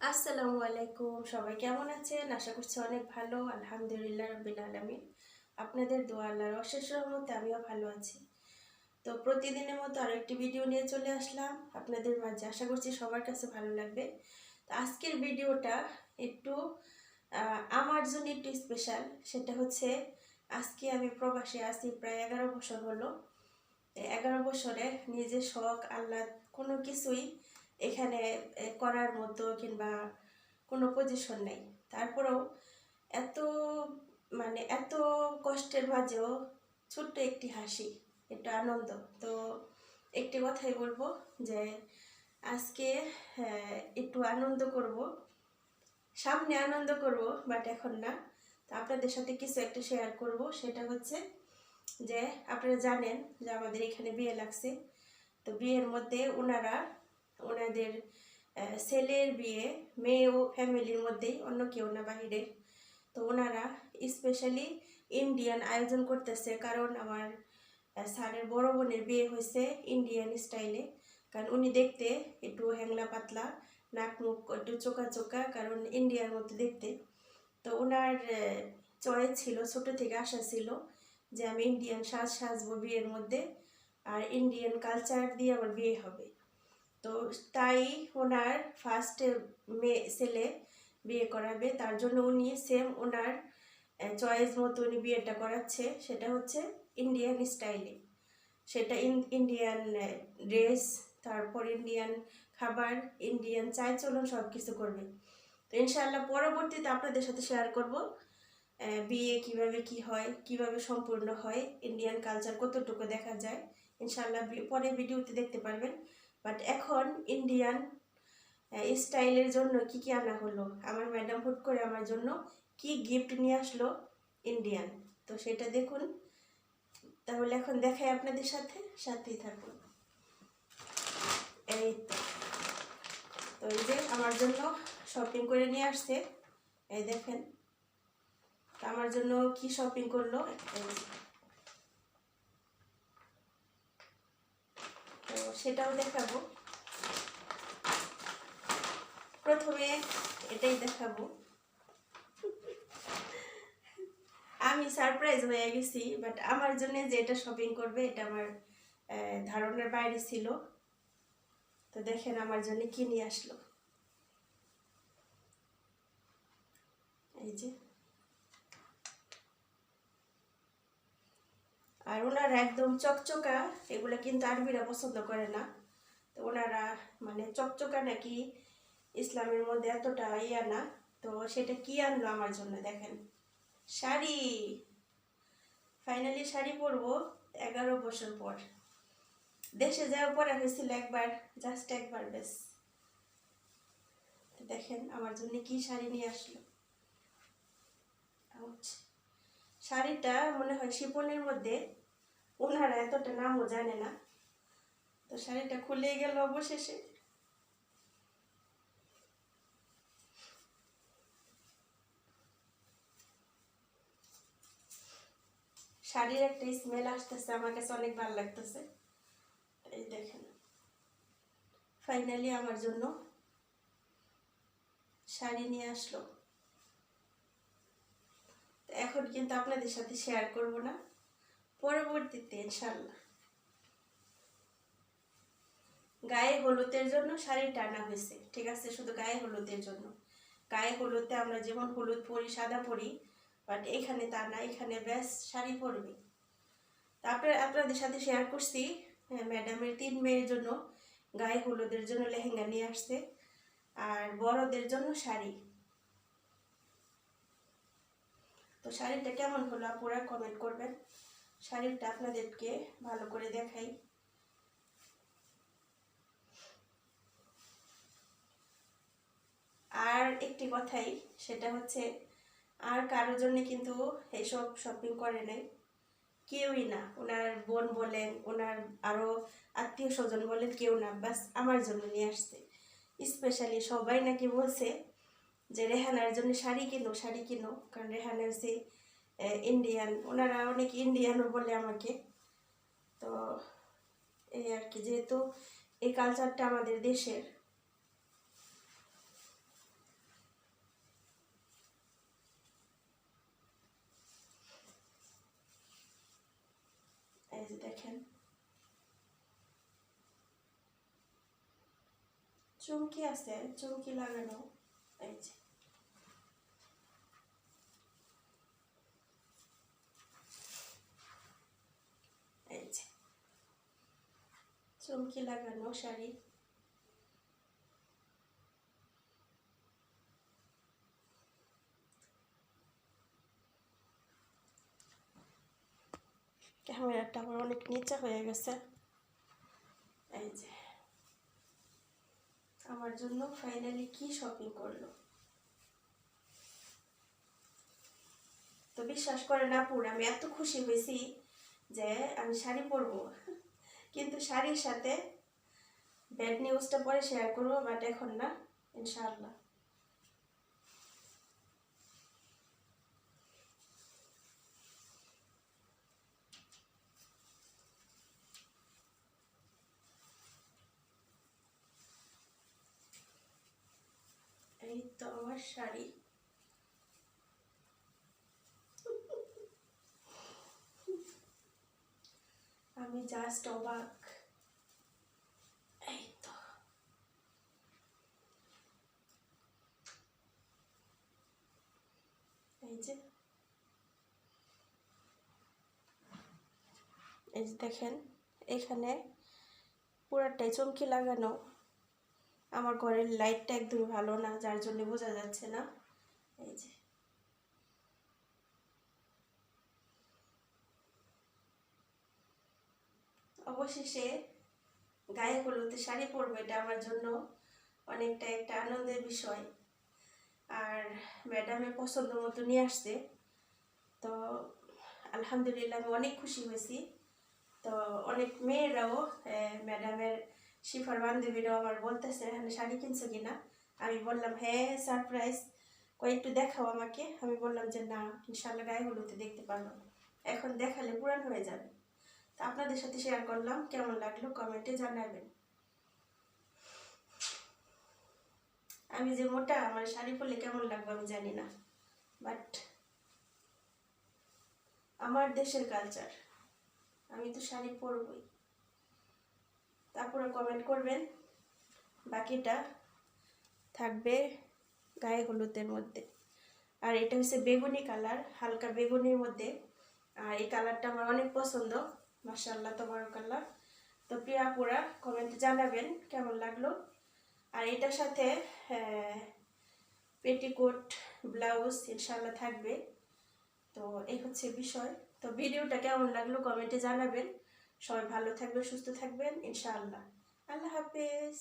আসসালামু আলাইকুম, সবাই কেমন আছেন? আশা করছি অনেক ভালো। আলহামদুলিল্লাহ রাব্বিল আলামিন। আপনাদের দোয়া আল্লাহর অশেষ রহমতে আমিও ভালো আছি। তো প্রতিদিনের মতো আরো একটি ভিডিও নিয়ে চলে আসলাম আপনাদের মাঝে। আশা করছি সবার কাছে ভালো লাগবে। তো আজকের ভিডিওটা একটু আমার জন্য একটু স্পেশাল। সেটা হচ্ছে আজকে আমি প্রবাসে আছি প্রায় 11 বছর হলো। 11 বছরে নিজের শখ আহ্লাদ কোনো কিছুই এখানে করার মতো কিংবা কোনো পজিশন নেই। তারপরেও এত এত কষ্টের মাঝেও ছোট্ট একটি হাসি, একটু আনন্দ। তো একটি কথাই বলবো যে আজকে একটু আনন্দ করব, সামনে আনন্দ করব, বাট এখন না। তো আপনাদের সাথে কিছু একটা শেয়ার করব। সেটা হচ্ছে যে আপনারা জানেন যে আমাদের এখানে বিয়ে লাগছে। তো বিয়ের মধ্যে ওনাদের ছেলের বিয়ে, মেয়ে ও ফ্যামিলির মধ্যেই, অন্য কেউ না, বাহিরের। তো ওনারা স্পেশালি ইন্ডিয়ান আয়োজন করতেছে, কারণ আমার স্যারের বড় বোনের বিয়ে হয়েছে ইন্ডিয়ান স্টাইলে। কারণ উনি দেখতে একটু হ্যাংলা পাতলা, নাক মুখ একটু চোকা চোকা, কারণ ইন্ডিয়ার মতো দেখতে। তো ওনার চয়েস ছিল, ছোট থেকে আশা ছিল যে আমি ইন্ডিয়ান সাজবো বিয়ের মধ্যে, আর ইন্ডিয়ান কালচার দিয়ে আমার বিয়ে হবে। তো তাই ওনার ফার্স্ট মেয়ে ছেলে বিয়ে করাবে, তার জন্য উনি সেম ওনার চয়েস মতো উনি বিয়েটা করাচ্ছে। সেটা হচ্ছে ইন্ডিয়ান স্টাইলে। সেটা ইন্ডিয়ান ড্রেস, তারপর ইন্ডিয়ান খাবার, ইন্ডিয়ান চাই চলন সব কিছু করবে। তো ইনশাআল্লাহ পরবর্তীতে আপনাদের সাথে শেয়ার করব বিয়ে কিভাবে কি হয়, কিভাবে সম্পূর্ণ হয়, ইন্ডিয়ান কালচার কতটুকু দেখা যায়। ইনশাআল্লাহ পরে ভিডিওতে দেখতে পারবেন। বাট এখন ইন্ডিয়ান স্টাইলের জন্য কি কি আনা হলো, আমার ম্যাডাম হুট করে আমার জন্য কি গিফট নিয়ে আসলো ইন্ডিয়ান, তো সেটা দেখুন। তাহলে এখন দেখাই আপনাদের সাথেই থাকুন। এই তো এই যে আমার জন্য শপিং করে নিয়ে আসছে, এই দেখেন আমার জন্য কি শপিং করলো। তো সেটাও দেখাবো। প্রথমে এটাই দেখাবো। আমি সারপ্রাইজ হয়ে গেছি, বাট আমার জন্য যে এটা শপিং করবে এটা আমার ধারণার বাইরে ছিল। তো দেখেন আমার জন্য কি নিয়ে আসলো। এই যে, আর ওনারা একদম চকচকা, এগুলো কিন্তু আরবিরা পছন্দ করে না। তো ওনারা চকচকা নাকি ইসলামের মধ্যে এতটা ইয়া না। তো সেটা কি আনলো আমার জন্য দেখেন, শাড়ি। ফাইনালি শাড়ি পরবো 11 বছর পর। দেশে যাওয়ার পরে হয়েছিল একবার, জাস্ট একবার, বেশ। দেখেন আমার জন্য কি শাড়ি নিয়ে আসলো। শাড়িটা মনে হয় শিপনের মধ্যে, ওনারা এতটা নামও জানে না। তো শাড়িটা খুলে গেল অবশেষে। শাড়ির একটা স্মেল আসতেছে, আমার কাছে অনেক ভালো লাগতেছে। এই দেখেন ফাইনালি আমার জন্য শাড়ি নিয়ে আসলো। এখন কিন্তু আপনাদের সাথে শেয়ার করব না, পরবর্তীতে ইনশাল্লাহ। গায়ে হলুদের জন্য শাড়িটা আনা হয়েছে, ঠিক আছে, শুধু গায়ে হলুদের জন্য। গায়ে হলুদে আমরা যেমন হলুদ পরি, সাদা পরি, বাট এখানে তা না, এখানে ব্যাস শাড়ি পরবে। তারপরে আপনাদের সাথে শেয়ার করছি ম্যাডামের 3 মেয়ের জন্য গায়ে হলুদের জন্য লেহেঙ্গা নিয়ে আসছে, আর বড়দের জন্য শাড়ি। তো শাড়িটা কেমন হলো আপুরা কমেন্ট করবেন। শাড়িটা আপনাদেরকে ভালো করে দেখাই। আর একটি কথাই, সেটা হচ্ছে আর কারোর জন্য কিন্তু এসব শপিং করে নাই, কেউই না। ওনার বোন বলেন, ওনার আরও আত্মীয় স্বজন বলেন, কেউ না, বাস আমার জন্য নিয়ে আসছে স্পেশালি। সবাই নাকি বলছে যে রেহানার জন্য শাড়ি কিনো, শাড়ি কিনো, কারণ রেহানা হচ্ছে ইন্ডিয়ান, ওনারা অনেক ইন্ডিয়ানও বলে আমাকে। তো এই আর কি, যেহেতু এই কালচারটা আমাদের দেশের। যে দেখেন চুমকি আছে, চুমকি লাগানো। এই যে এই যে চুমকি লাগানো শাড়ি। ক্যামেরাটা আমার অনেক নিচে হয়ে গেছে। এই যে আমার জন্য ফাইনালি কি শপিং করলো। তো বিশ্বাস করে না পুরো আমি এত খুশি হয়েছি যে আমি শাড়ি পরবো, কিন্তু শাড়ির সাথে ব্যাড নিউজটা পরে শেয়ার করবো, বাট এখন না, ইনশাআল্লাহ। এই তো আমার শাড়ি। আমি জাস্ট অবাক। এই তো এই যে দেখেন এখানে পুরাটাই চমকি লাগানো। আমার ঘরের লাইটটা একদমই ভালো না, যার জন্য বোঝা যাচ্ছে না। এই যে অবশেষে গায়ে হলুদে শাড়ি পরবো, এটা আমার জন্য অনেকটা একটা আনন্দের বিষয়। আর ম্যাডামের পছন্দ মতো নিয়ে আসছে, তো আলহামদুলিল্লাহ আমি অনেক খুশি হয়েছি। তো অনেক মেয়েরাও ম্যাডামের শিফার বান্ধবীরাও আমার বলতেছে হ্যাঁ শাড়ি কিনছো কিনা। আমি বললাম হ্যাঁ সারপ্রাইজ, একটু দেখাও আমাকে। আমি বললাম যে না, ইনশাল্লাহ গায়ে হলুদে দেখতে পারবো, এখন দেখালে পুরান হয়ে যাবে। তো আপনাদের সাথে শেয়ার করলাম, কেমন লাগলো কমেন্টে জানাবেন। আমি যে মোটা, আমার শাড়ি পরলে কেমন লাগবে আমি জানি না, বাট আমার দেশের কালচার, আমি তো শাড়ি পরবই। তারপরে কমেন্ট করবেন, বাকিটা থাকবে গায়ে হলুদের মধ্যে। আর এটা হচ্ছে বেগুনি কালার, হালকা বেগুনির মধ্যে। আর এই কালারটা আমার অনেক পছন্দ, মাশাআল্লাহ তাবারাকাল্লাহ। তো প্রিয় আপুরা কমেন্টে জানাবেন কেমন লাগলো। আর এটার সাথে পেটিকোট ব্লাউজ ইনশাআল্লাহ থাকবে। তো এই হচ্ছে বিষয়। তো ভিডিওটা কেমন লাগলো কমেন্টে জানাবেন। সবাই ভালো থাকবেন, সুস্থ থাকবেন ইনশাআল্লাহ। আল্লাহ হাফেজ।